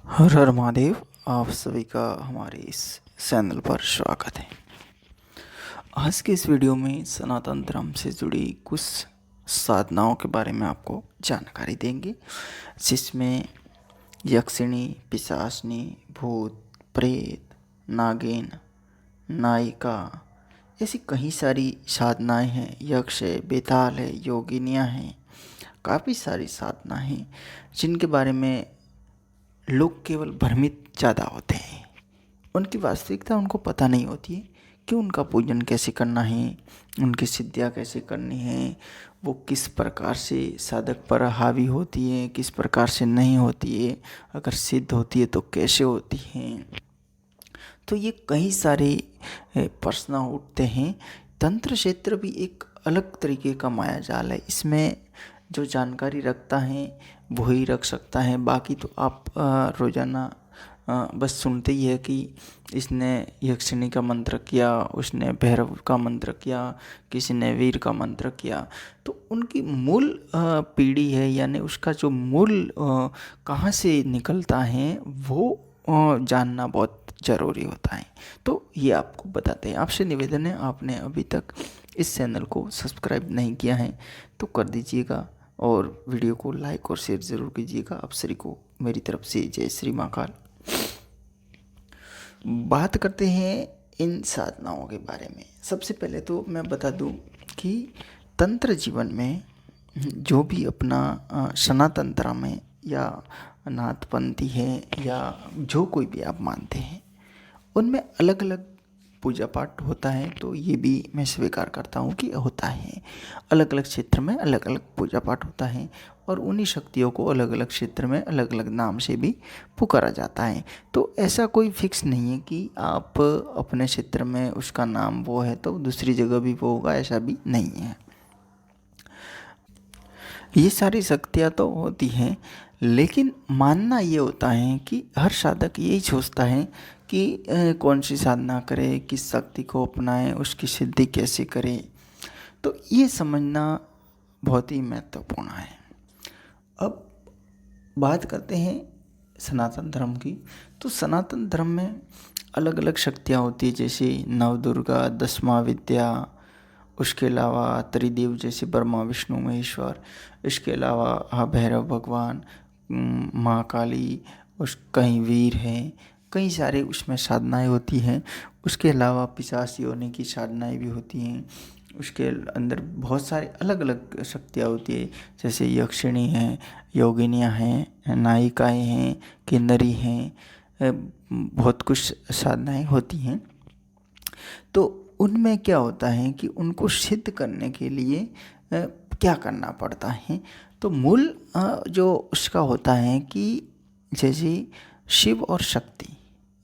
हर हर महादेव। आप सभी का हमारे इस चैनल पर स्वागत है। आज के इस वीडियो में सनातन धर्म से जुड़ी कुछ साधनाओं के बारे में आपको जानकारी देंगे, जिसमें यक्षिणी, पिशाचनी, भूत, प्रेत, नागिन, नायिका, ऐसी कई सारी साधनाएं हैं। यक्ष है, बेताल है, योगिनियाँ हैं, काफ़ी सारी साधना हैं जिनके बारे में लोग केवल भ्रमित ज़्यादा होते हैं। उनकी वास्तविकता उनको पता नहीं होती है कि उनका पूजन कैसे करना है, उनकी सिद्धियाँ कैसे करनी है, वो किस प्रकार से साधक पर हावी होती है, किस प्रकार से नहीं होती है, अगर सिद्ध होती है तो कैसे होती है। तो ये कई सारे प्रश्न उठते हैं। तंत्र क्षेत्र भी एक अलग तरीके का माया जाल है। इसमें जो जानकारी रखता है वो ही रख सकता है। बाकी तो आप रोज़ाना बस सुनते ही है कि इसने यक्षिणी का मंत्र किया, उसने भैरव का मंत्र किया, किसी ने वीर का मंत्र किया। तो उनकी मूल पीढ़ी है, यानी उसका जो मूल कहाँ से निकलता है वो जानना बहुत ज़रूरी होता है। तो ये आपको बताते हैं। आपसे निवेदन है, आपने अभी तक इस चैनल को सब्सक्राइब नहीं किया है तो कर दीजिएगा और वीडियो को लाइक और शेयर ज़रूर कीजिएगा। आप सभी को मेरी तरफ से जय श्री महाकाल। बात करते हैं इन साधनाओं के बारे में। सबसे पहले तो मैं बता दूं कि तंत्र जीवन में जो भी अपना सनातन धर्म है या नाथपंथी है या जो कोई भी आप मानते हैं, उनमें अलग अलग पूजा पाठ होता है। तो ये भी मैं स्वीकार करता हूँ कि होता है। अलग अलग क्षेत्र में अलग अलग पूजा पाठ होता है और उन्हीं शक्तियों को अलग अलग क्षेत्र में अलग अलग नाम से भी पुकारा जाता है। तो ऐसा कोई फिक्स नहीं है कि आप अपने क्षेत्र में उसका नाम वो है तो दूसरी जगह भी वो होगा, ऐसा भी नहीं है। ये सारी शक्तियाँ तो होती हैं, लेकिन मानना ये होता है कि हर साधक यही सोचता है कि कौन सी साधना करे, किस शक्ति को अपनाए, उसकी सिद्धि कैसे करे। तो ये समझना बहुत ही महत्वपूर्ण है। अब बात करते हैं सनातन धर्म की। तो सनातन धर्म में अलग अलग शक्तियाँ होती है, जैसे नवदुर्गा, दसमां विद्या, उसके अलावा त्रिदेव जैसे ब्रह्मा विष्णु महेश्वर, इसके अलावा भैरव भगवान, माँ काली, उस कई वीर हैं, कई सारे उसमें साधनाएं होती हैं। उसके अलावा पिशाच योनि की साधनाएं भी होती हैं। उसके अंदर बहुत सारे अलग अलग शक्तियाँ होती है, जैसे यक्षिणी हैं, योगिनियाँ हैं, नायिकाएँ हैं, किन्नरी हैं, बहुत कुछ साधनाएं होती हैं। तो उनमें क्या होता है कि उनको सिद्ध करने के लिए क्या करना पड़ता है। तो मूल जो उसका होता है कि जैसे शिव और शक्ति,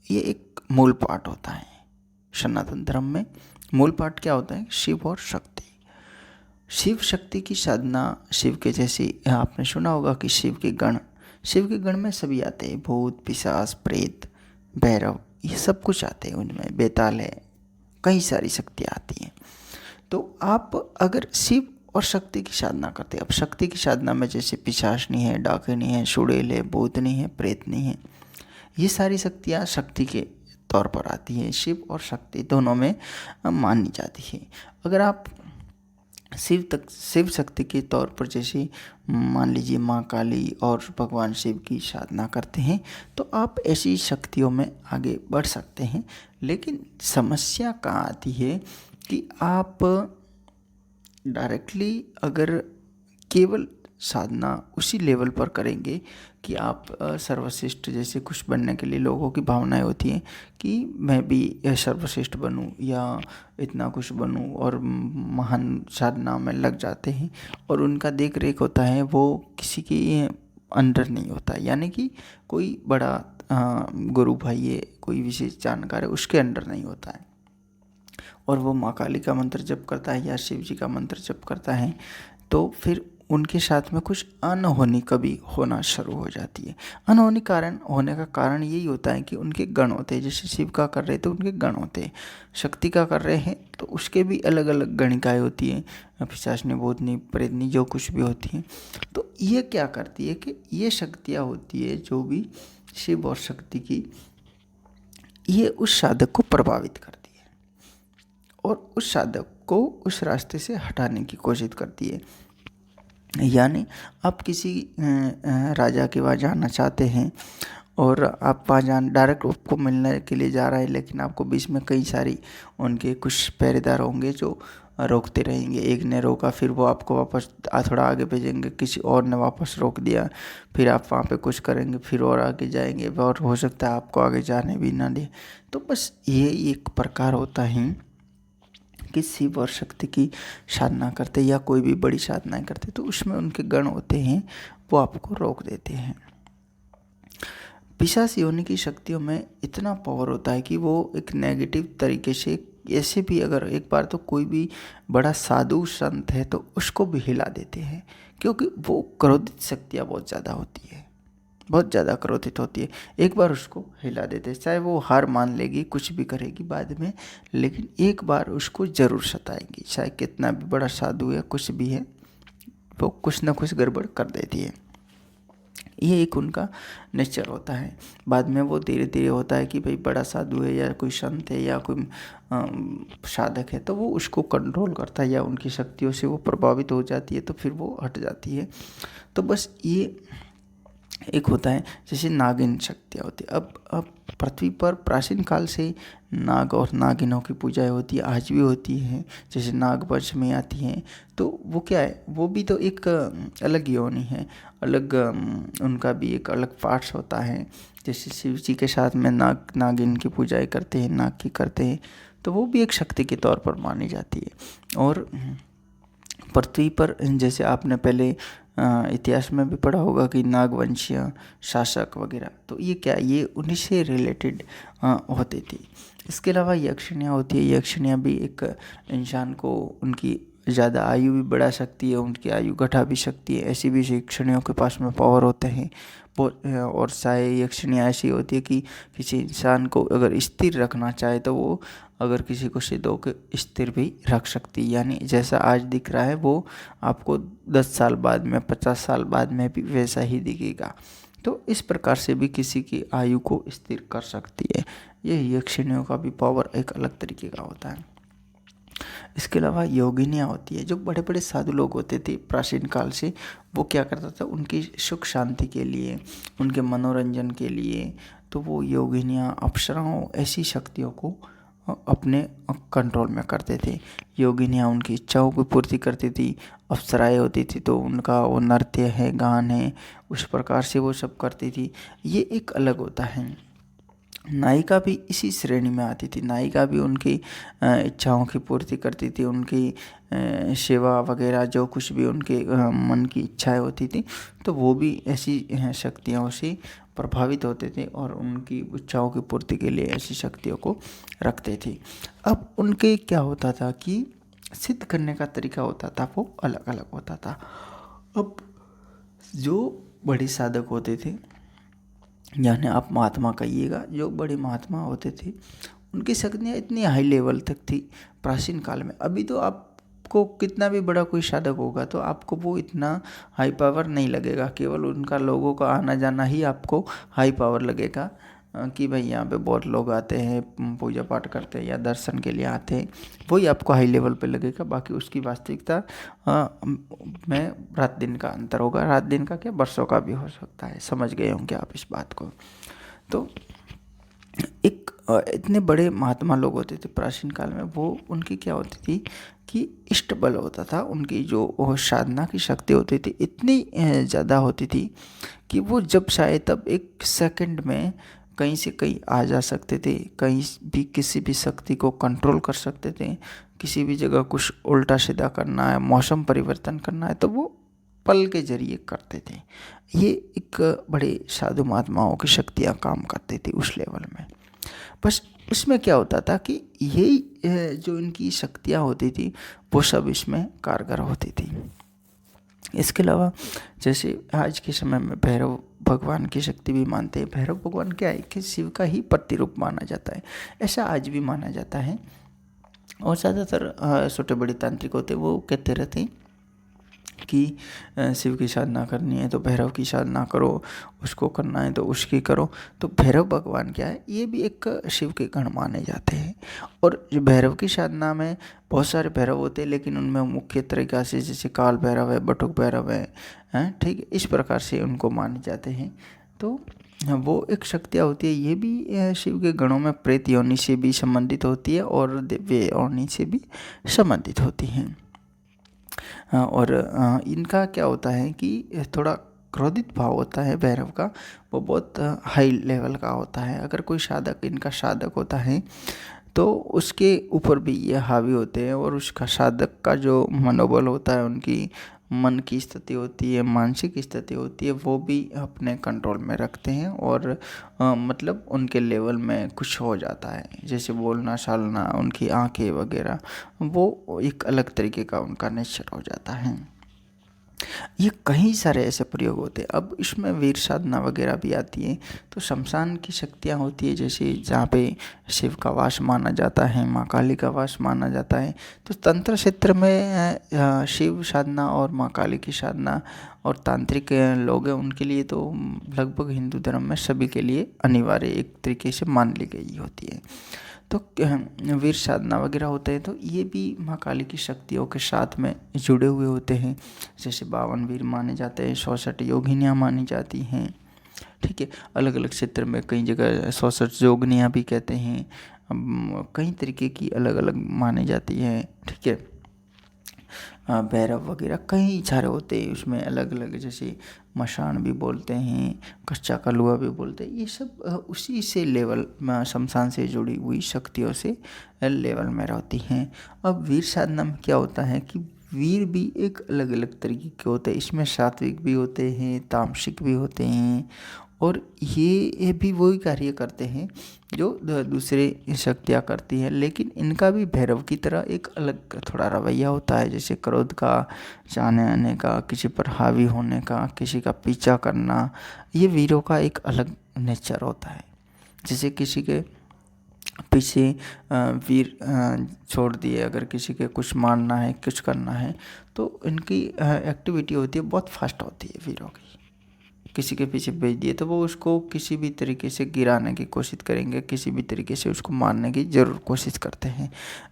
ये एक मूल पाठ होता है सनातन धर्म में। मूल पाठ क्या होता है? शिव और शक्ति। शिव शक्ति की साधना, शिव के जैसे आपने सुना होगा कि शिव के गण में सभी आते हैं, भूत, पिशाच, प्रेत, भैरव, ये सब कुछ आते हैं। उनमें बेताल है, कई सारी शक्तियाँ आती हैं। तो आप अगर शिव और शक्ति की साधना करते हैं, अब शक्ति की साधना में जैसे पिशाचनी है, डाकिनी है, चुड़ैल है, भूतनी है, प्रेतनी है, ये सारी शक्तियाँ शक्ति के तौर पर आती है। शिव और शक्ति दोनों में मानी जाती है। अगर आप शिव शक्ति के तौर पर जैसे मान लीजिए माँ काली और भगवान शिव की साधना करते हैं, तो आप ऐसी शक्तियों में आगे बढ़ सकते हैं। लेकिन समस्या कहाँ आती है कि आप डायरेक्टली अगर केवल साधना उसी लेवल पर करेंगे कि आप सर्वश्रेष्ठ, जैसे कुछ बनने के लिए लोगों की भावनाएं होती हैं कि मैं भी सर्वश्रेष्ठ बनूं या इतना कुछ बनूं, और महान साधना में लग जाते हैं और उनका देख रेख होता है वो किसी के अंडर नहीं होता, यानी कि कोई बड़ा गुरु भाई है, कोई विशेष जानकार है, उसके अंडर नहीं होता है और वो माँ काली का मंत्र जप करता है या शिव जी का मंत्र जप करता है, तो फिर उनके साथ में कुछ अनहोनी कभी होना शुरू हो जाती है। अनहोनी कारण होने का कारण यही होता है कि उनके गण होते हैं। जैसे शिव का कर रहे तो उनके गण होते हैं, शक्ति का कर रहे हैं तो उसके भी अलग अलग गणिकाएँ होती हैं, पिशाचनी, भूतनी, प्रेतनी, जो कुछ भी होती हैं। तो ये क्या करती है कि ये शक्तियाँ होती है जो भी शिव और शक्ति की, ये उस साधक को प्रभावित करती है और उस साधक को उस रास्ते से हटाने की कोशिश करती है। यानी आप किसी राजा के वहाँ जाना चाहते हैं और आप वहाँ डायरेक्ट उसको मिलने के लिए जा रहे हैं, लेकिन आपको बीच में कई सारी उनके कुछ पहरेदार होंगे जो रोकते रहेंगे। एक ने रोका, फिर वो आपको वापस थोड़ा आगे भेजेंगे, किसी और ने वापस रोक दिया, फिर आप वहाँ पे कुछ करेंगे, फिर और आगे जाएंगे और हो सकता है आपको आगे जाने भी ना दे। तो बस ये एक प्रकार होता है कि शिव और शक्ति की साधना करते या कोई भी बड़ी साधनाएं करते तो उसमें उनके गण होते हैं, वो आपको रोक देते हैं। पिशाच योनि की शक्तियों में इतना पावर होता है कि वो एक नेगेटिव तरीके से, ऐसे भी अगर एक बार तो कोई भी बड़ा साधु संत है तो उसको भी हिला देते हैं, क्योंकि वो क्रोधित शक्तियाँ बहुत ज़्यादा होती है, बहुत ज़्यादा क्रोधित होती है। एक बार उसको हिला देते हैं, चाहे वो हार मान लेगी, कुछ भी करेगी बाद में, लेकिन एक बार उसको ज़रूर सताएंगी। चाहे कितना भी बड़ा साधु है, कुछ भी है, वो कुछ ना कुछ गड़बड़ कर देती है। ये एक उनका नेचर होता है। बाद में वो धीरे धीरे होता है कि भाई बड़ा साधु है या कोई संत है या कोई साधक है तो वो उसको कंट्रोल करता है या उनकी शक्तियों से वो प्रभावित हो जाती है तो फिर वो हट जाती है। तो बस ये एक होता है जैसे नागिन शक्तियाँ होती है। अब पृथ्वी पर प्राचीन काल से नाग और नागिनों की पूजाएं होती है, आज भी होती हैं। जैसे नाग पंचमी आती हैं तो वो क्या है, वो भी तो एक अलग योनि है, अलग उनका भी एक अलग पार्ट्स होता है। जैसे शिव जी के साथ में नागिन की पूजाएं करते हैं, नाग की करते हैं, तो वो भी एक शक्ति के तौर पर मानी जाती है। और पृथ्वी पर जैसे आपने पहले इतिहास में भी पढ़ा होगा कि नागवंशीय शासक वगैरह, तो ये क्या, ये उन्हीं से रिलेटेड होती थी। इसके अलावा यक्षिणियाँ होती है। यक्षिणियाँ भी एक इंसान को उनकी ज़्यादा आयु भी बढ़ा सकती है, उनकी आयु घटा भी सकती है। ऐसी भी यक्षिणियों के पास में पावर होते हैं बहुत। और सारे यक्षिणियाँ ऐसी होती है कि किसी इंसान को अगर स्थिर रखना चाहे तो वो अगर किसी को सिद्धों के स्थिर भी रख सकती है। यानी जैसा आज दिख रहा है वो आपको 10 साल बाद में, 50 साल बाद में भी वैसा ही दिखेगा। तो इस प्रकार से भी किसी की आयु को स्थिर कर सकती है। ये यक्षिणियों का भी पावर एक अलग तरीके का होता है। इसके अलावा योगिनियाँ होती है। जो बड़े बड़े साधु लोग होते थे प्राचीन काल से, वो क्या करता था, उनकी सुख शांति के लिए, उनके मनोरंजन के लिए, तो वो योगिनियाँ, अप्सराओं, ऐसी शक्तियों को अपने कंट्रोल में करते थे। योगिनियाँ उनकी इच्छाओं की पूर्ति करती थी। अप्सराएँ होती थी तो उनका वो नृत्य है, गान है, उस प्रकार से वो सब करती थी। ये एक अलग होता है। नायिका भी इसी श्रेणी में आती थी। नायिका भी उनकी इच्छाओं की पूर्ति करती थी, उनकी सेवा वगैरह, जो कुछ भी उनके मन की इच्छाएं होती थी, तो वो भी ऐसी शक्तियों से प्रभावित होते थे और उनकी इच्छाओं की पूर्ति के लिए ऐसी शक्तियों को रखते थे। अब उनके क्या होता था कि सिद्ध करने का तरीका होता था वो अलग अलग होता था। अब जो बड़े साधक होते थे, यानी आप महात्मा कहिएगा, जो बड़े महात्मा होते थे, उनकी शक्तियाँ इतनी हाई लेवल तक थी प्राचीन काल में। अभी तो आपको कितना भी बड़ा कोई साधक होगा तो आपको वो इतना हाई पावर नहीं लगेगा, केवल उनका लोगों का आना जाना ही आपको हाई पावर लगेगा कि भाई यहाँ पे बहुत लोग आते हैं, पूजा पाठ करते हैं या दर्शन के लिए आते हैं, वही आपको हाई लेवल पे लगेगा। बाकी उसकी वास्तविकता में रात दिन का अंतर होगा। रात दिन का क्या, वर्षों का भी हो सकता है। समझ गए होंगे आप इस बात को। तो एक इतने बड़े महात्मा लोग होते थे प्राचीन काल में, वो उनकी क्या होती थी कि इष्ट बल होता था। उनकी जो साधना की शक्ति होती थी इतनी ज़्यादा होती थी कि वो जब चाहे तब एक सेकंड में कहीं से कहीं आ जा सकते थे, कहीं भी किसी भी शक्ति को कंट्रोल कर सकते थे। किसी भी जगह कुछ उल्टा सीधा करना है, मौसम परिवर्तन करना है, तो वो पल के जरिए करते थे। ये एक बड़े साधु महात्माओं की शक्तियाँ काम करती थी उस लेवल में। बस उसमें क्या होता था कि यही जो इनकी शक्तियाँ होती थी वो सब इसमें कारगर होती थी। इसके अलावा जैसे आज के समय में भैरव भगवान की शक्ति भी मानते हैं। भैरव भगवान क्या है कि शिव का ही प्रतिरूप माना जाता है, ऐसा आज भी माना जाता है। और ज़्यादातर छोटे बड़े तांत्रिक होते हैं, वो कहते रहते हैं कि शिव की साधना करनी है तो भैरव की साधना करो, उसको करना है तो उसकी करो। तो भैरव भगवान क्या है, ये भी एक शिव के गण माने जाते हैं। और जो भैरव की साधना में बहुत सारे भैरव होते हैं, लेकिन उनमें मुख्य तरीक़ा से जैसे काल भैरव है, बटुक भैरव है, ठीक है, इस प्रकार से उनको माने जाते हैं। तो वो एक शक्तियाँ होती है, ये भी शिव के गणों में प्रेत योनि से भी संबंधित होती है और दिव्य योनि से भी संबंधित होती हैं। और इनका क्या होता है कि थोड़ा क्रोधित भाव होता है भैरव का, वो बहुत हाई लेवल का होता है। अगर कोई साधक इनका साधक होता है तो उसके ऊपर भी ये हावी होते हैं, और उसका साधक का जो मनोबल होता है, उनकी मन की स्थिति होती है, मानसिक स्थिति होती है, वो भी अपने कंट्रोल में रखते हैं। और मतलब उनके लेवल में कुछ हो जाता है, जैसे बोलना चालना, उनकी आंखें वगैरह, वो एक अलग तरीके का उनका नेचर हो जाता है। ये कई सारे ऐसे प्रयोग होते हैं। अब इसमें वीर साधना वगैरह भी आती है। तो शमशान की शक्तियाँ होती है, जैसे जहाँ पे शिव का वास माना जाता है, माँ काली का वास माना जाता है। तो तंत्र क्षेत्र में शिव साधना और माँ काली की साधना और तांत्रिक लोग हैं, उनके लिए तो लगभग हिंदू धर्म में सभी के लिए अनिवार्य एक तरीके से मान ली गई होती है। तो वीर साधना वगैरह होते हैं, तो ये भी माँ काली की शक्तियों के साथ में जुड़े हुए होते हैं। जैसे 52 वीर माने जाते हैं, 64 योगिनियाँ मानी जाती हैं, ठीक है। अलग अलग क्षेत्र में कई जगह 64 योगिनियाँ भी कहते हैं। कई तरीके की अलग अलग मानी जाती हैं, ठीक है। भैरव वगैरह कई सारे होते हैं उसमें अलग अलग, जैसे मशान भी बोलते हैं, कच्चा कलुआ भी बोलते हैं। ये सब उसी से लेवल शमशान से जुड़ी हुई शक्तियों से लेवल में रहती हैं। अब वीर साधना में क्या होता है कि वीर भी एक अलग अलग तरीके के होते हैं। इसमें सात्विक भी होते हैं, तामसिक भी होते हैं, और ये भी वही कार्य करते हैं जो दूसरे शक्तियाँ करती हैं। लेकिन इनका भी भैरव की तरह एक अलग थोड़ा रवैया होता है, जैसे क्रोध का, चाहने आने का, किसी पर हावी होने का, किसी का पीछा करना। ये वीरों का एक अलग नेचर होता है। जैसे किसी के पीछे वीर छोड़ दिए, अगर किसी के कुछ मारना है, कुछ करना है, तो इनकी एक्टिविटी होती है बहुत फास्ट होती है वीरों की। किसी के पीछे भेज दिए तो वो उसको किसी भी तरीके से गिराने की कोशिश करेंगे, किसी भी तरीके से उसको मारने की ज़रूर कोशिश करते हैं।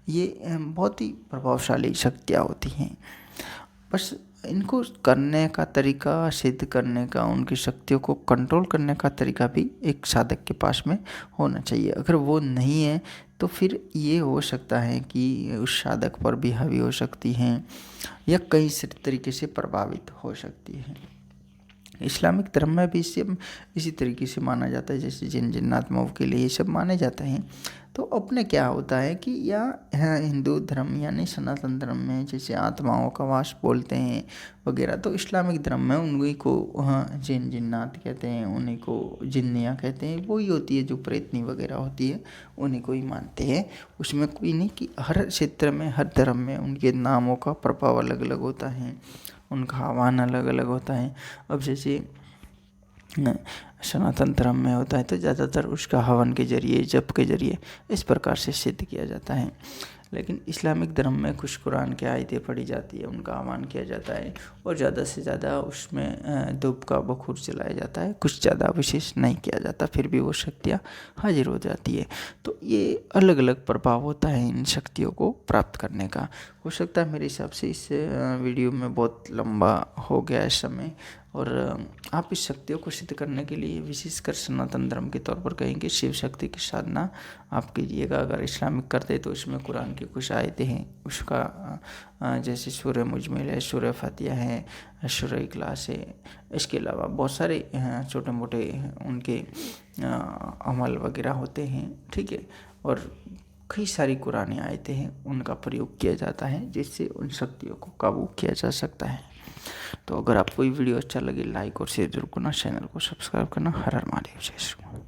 ये बहुत ही प्रभावशाली शक्तियाँ होती हैं। बस इनको करने का तरीका, सिद्ध करने का, उनकी शक्तियों को कंट्रोल करने का तरीका भी एक साधक के पास में होना चाहिए। अगर वो नहीं है तो फिर ये हो सकता है कि उस साधक पर भी हावी हो सकती हैं या कई तरीके से प्रभावित हो सकती है। इस्लामिक धर्म में भी इसी तरीके से माना जाता है, जैसे जिन जिन्नात्माओं के लिए ये सब माने जाते हैं। तो अपने क्या होता है कि या हिंदू धर्म यानी सनातन धर्म में जैसे आत्माओं का वास बोलते हैं वगैरह, तो इस्लामिक धर्म में उन्हीं को जिन जिन्नात कहते हैं, उन्हीं को जिन्नियाँ कहते हैं। वही होती है जो प्रेतनी वगैरह होती है, उन्हीं को ही मानते हैं। उसमें कोई नहीं कि हर क्षेत्र में, हर धर्म में उनके नामों का प्रभाव अलग अलग होता है, उनका आह्वान अलग अलग होता है। अब जैसे सनातन धर्म में होता है तो ज़्यादातर उसका हवन के जरिए, जप के जरिए इस प्रकार से सिद्ध किया जाता है। लेकिन इस्लामिक धर्म में कुछ कुरान की आयतें पढ़ी जाती है, उनका आह्वान किया जाता है, और ज़्यादा से ज़्यादा उसमें धूप का बखूर जलाया जाता है। कुछ ज़्यादा विशेष नहीं किया जाता, फिर भी वो शक्तियाँ हाजिर हो जाती है। तो ये अलग अलग प्रभाव होता है इन शक्तियों को प्राप्त करने का। हो सकता है मेरे हिसाब से इस वीडियो में बहुत लंबा हो गया इस समय, और आप इस शक्तियों को सिद्ध करने के लिए विशेषकर सनातन धर्म के तौर पर कहेंगे शिव शक्ति की साधना आप कीजिएगा। अगर इस्लामिक करते तो इसमें कुरान की कुछ आयतें हैं, उसका जैसे सूरह मुजमिल है, सूरह फातिहा है, सूरह इखलास है। इसके अलावा बहुत सारे छोटे मोटे उनके अमल वगैरह होते हैं, ठीक है। और कई सारी कुरानी आयतें हैं, उनका प्रयोग किया जाता है जिससे उन शक्तियों को काबू किया जा सकता है। तो अगर आपको ये वीडियो अच्छा लगे, लाइक और शेयर जरूर करना, चैनल को सब्सक्राइब करना। हर हर महादेव, जय श्री राम।